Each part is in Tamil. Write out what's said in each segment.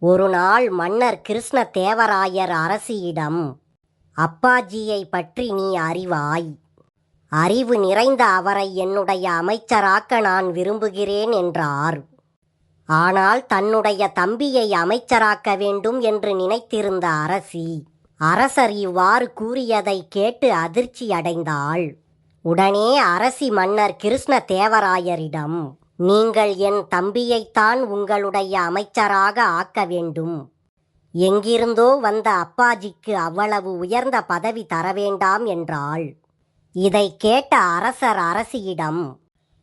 ஒரு நாள் மன்னர் கிருஷ்ண தேவராயர் அரசியிடம், அப்பாஜியை பற்றி நீ அறிவாய். அறிவு நிறைந்த அவரை என்னுடைய அமைச்சராக்க நான் விரும்புகிறேன் என்றார். ஆனால் தன்னுடைய தம்பியை அமைச்சராக்க வேண்டும் என்று நினைத்திருந்த அரசர் இவ்வாறு கூறியதை கேட்டு அதிர்ச்சி அடைந்தாள். உடனே அரசி மன்னர் கிருஷ்ண தேவராயரிடம், நீங்கள் என் தம்பியைத்தான் உங்களுடைய அமைச்சராக ஆக்க வேண்டும். எங்கிருந்தோ வந்த அப்பாஜிக்கு அவ்வளவு உயர்ந்த பதவி தர வேண்டாம் என்றாள். இதை கேட்ட அரசர் அரசியிடம்,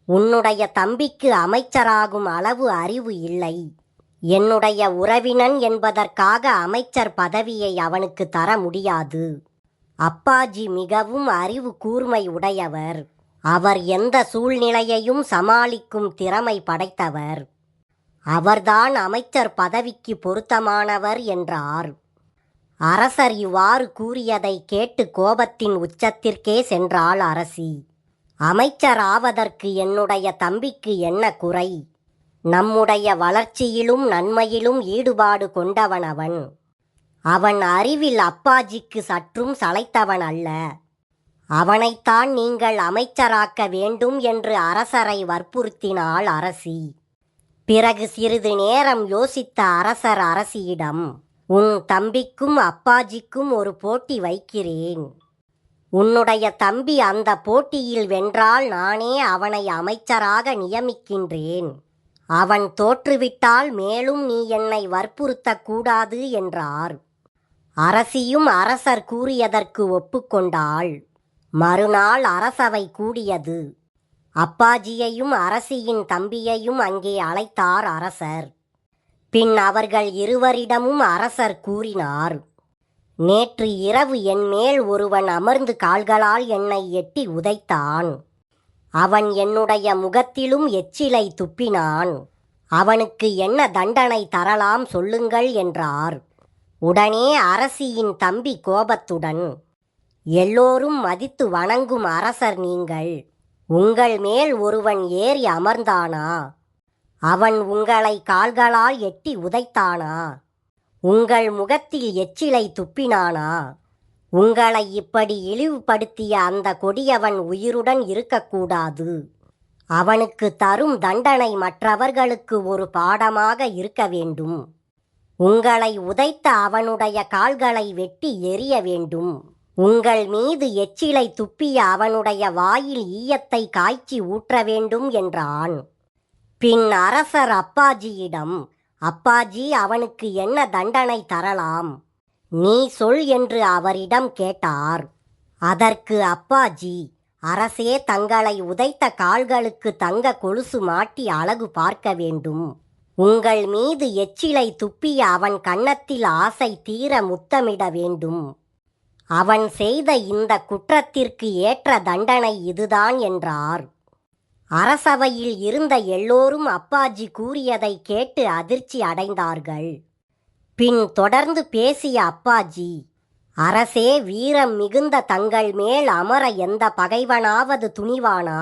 உன்னுடைய தம்பிக்கு அமைச்சராகும் அளவு அறிவு இல்லை. என்னுடைய உறவினன் என்பதற்காக அமைச்சர் பதவியை அவனுக்கு தர முடியாது. அப்பாஜி மிகவும் அறிவு கூர்மை உடையவர். அவர் எந்த சூழ்நிலையையும் சமாளிக்கும் திறமை படைத்தவர். அவர்தான் அமைச்சர் பதவிக்கு பொருத்தமானவர் என்றார். அரசர் இவ்வாறு கூறியதை கேட்டு கோபத்தின் உச்சத்திற்கே சென்றாள் அரசி. அமைச்சர் ஆவதற்கு என்னுடைய தம்பிக்கு என்ன குறை? நம்முடைய வளர்ச்சியிலும் நன்மையிலும் ஈடுபாடு கொண்டவன் அவன். அவன் அறிவில் அப்பாஜிக்கு சற்றும் சளைத்தவன் அல்ல. அவனைத்தான் நீங்கள் அமைச்சராக்க வேண்டும் என்று அரசரை வற்புறுத்தினாள் அரசி. பிறகு சிறிது நேரம் யோசித்த அரசர் அரசியிடம், உன் தம்பிக்கும் அப்பாஜிக்கும் ஒரு போட்டி வைக்கிறேன். உன்னுடைய தம்பி அந்த போட்டியில் வென்றால் நானே அவனை அமைச்சராக நியமிக்கின்றேன். அவன் தோற்றுவிட்டால் மேலும் நீ என்னை வற்புறுத்தக்கூடாது என்றார். அரசியும் அரசர் கூறியதற்கு ஒப்புக்கொண்டாள். மறுநாள் அரசவை கூடியது. அப்பாஜியையும் அரசியின் தம்பியையும் அங்கே அழைத்தார் அரசர். பின் அவர்கள் இருவரிடமும் அரசர் கூறினார், நேற்று இரவு என் மேல் ஒருவன் அமர்ந்து கால்களால் என்னை எட்டி உதைத்தான். அவன் என்னுடைய முகத்திலும் எச்சிலை துப்பினான். அவனுக்கு என்ன தண்டனை தரலாம் சொல்லுங்கள் என்றார். உடனே அரசியின் தம்பி கோபத்துடன், எல்லோரும் மதித்து வணங்கும் அரசர் நீங்கள். உங்கள் மேல் ஒருவன் ஏறி அமர்ந்தானா? அவன் உங்களை கால்களால் எட்டி உதைத்தானா? உங்கள் முகத்தில் எச்சிலை துப்பினானா? உங்களை இப்படி இழிவுபடுத்திய அந்த கொடியவன் உயிருடன் இருக்கக்கூடாது. அவனுக்கு தரும் தண்டனை மற்றவர்களுக்கு ஒரு பாடமாக இருக்க வேண்டும். உங்களை உதைத்த அவனுடைய கால்களை வெட்டி எறிய வேண்டும். உங்கள் மீது எச்சிலை துப்பிய அவனுடைய வாயில் ஈயத்தை காய்ச்சி ஊற்ற வேண்டும் என்றான். பின் அரசர் அப்பாஜியிடம், அப்பாஜி, அவனுக்கு என்ன தண்டனை தரலாம்? நீ சொல் என்று அவரிடம் கேட்டார். அதற்கு அப்பாஜி, அரசே, தங்களை உதைத்த கால்களுக்கு தங்க கொலுசு மாட்டி அழகு பார்க்க வேண்டும். உங்கள் மீது எச்சிலை துப்பிய அவன் கன்னத்தில் ஆசை தீர முத்தமிட வேண்டும். அவன் செய்த இந்த குற்றத்திற்கு ஏற்ற தண்டனை இதுதான் என்றார். அரசவையில் இருந்த எல்லோரும் அப்பாஜி கூறியதை கேட்டு அதிர்ச்சி அடைந்தார்கள். பின் தொடர்ந்து பேசிய அப்பாஜி, அரசே, வீரம் மிகுந்த தங்கள் மேல் அமர எந்த பகைவனாவது துணிவானா?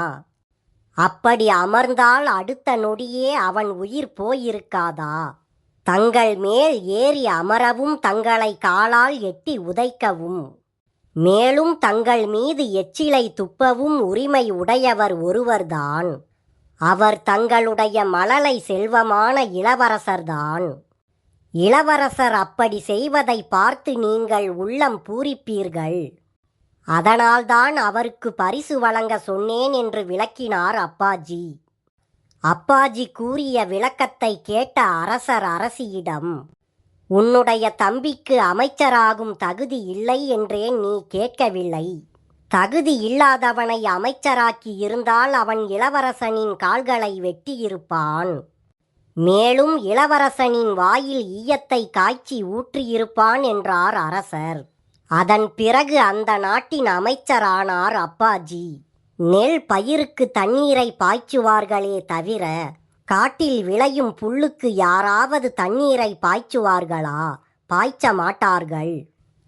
அப்படி அமர்ந்தால் அடுத்த நொடியே அவன் உயிர் போயிருக்காதா? தங்கள் மேல் ஏறி அமரவும் தங்களை காலால் எட்டி உதைக்கவும் மேலும் தங்கள் மீது எச்சிலை துப்பவும் உரிமை உடையவர் ஒருவர்தான். அவர் தங்களுடைய மழலை செல்வமான இளவரசர்தான். இளவரசர் அப்படி செய்வதை பார்த்து நீங்கள் உள்ளம் பூரிப்பீர்கள். அதனால்தான் அவருக்கு பரிசு வழங்க சொன்னேன் என்று விளக்கினார் அப்பாஜி. அப்பாஜி கூறிய விளக்கத்தை கேட்ட அரசர் அரசியிடம், உன்னுடைய தம்பிக்கு அமைச்சராகும் தகுதி இல்லை என்றேன் நீ கேட்கவில்லை. தகுதி இல்லாதவனை அமைச்சராக்கி இருந்தால் அவன் இளவரசனின் கால்களை வெட்டியிருப்பான். மேலும் இளவரசனின் வாயில் ஈயத்தை காய்ச்சி ஊற்றியிருப்பான் என்றார் அரசர். அதன் பிறகு அந்த நாட்டின் அமைச்சரானார் அப்பாஜி. நெல் பயிருக்கு தண்ணீரை பாய்ச்சுவார்களே தவிர காட்டில் விளையும் புல்லுக்கு யாராவது தண்ணீரை பாய்ச்சுவார்களா? பாய்ச்ச மாட்டார்கள்.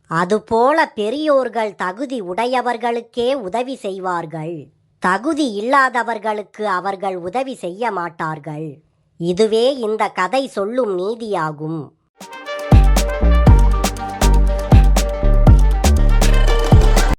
அதுபோல பெரியோர்கள் தகுதி உடையவர்களுக்கே உதவி செய்வார்கள். தகுதி இல்லாதவர்களுக்கு அவர்கள் உதவி செய்ய மாட்டார்கள். இதுவே இந்த கதை சொல்லும் நீதியாகும்.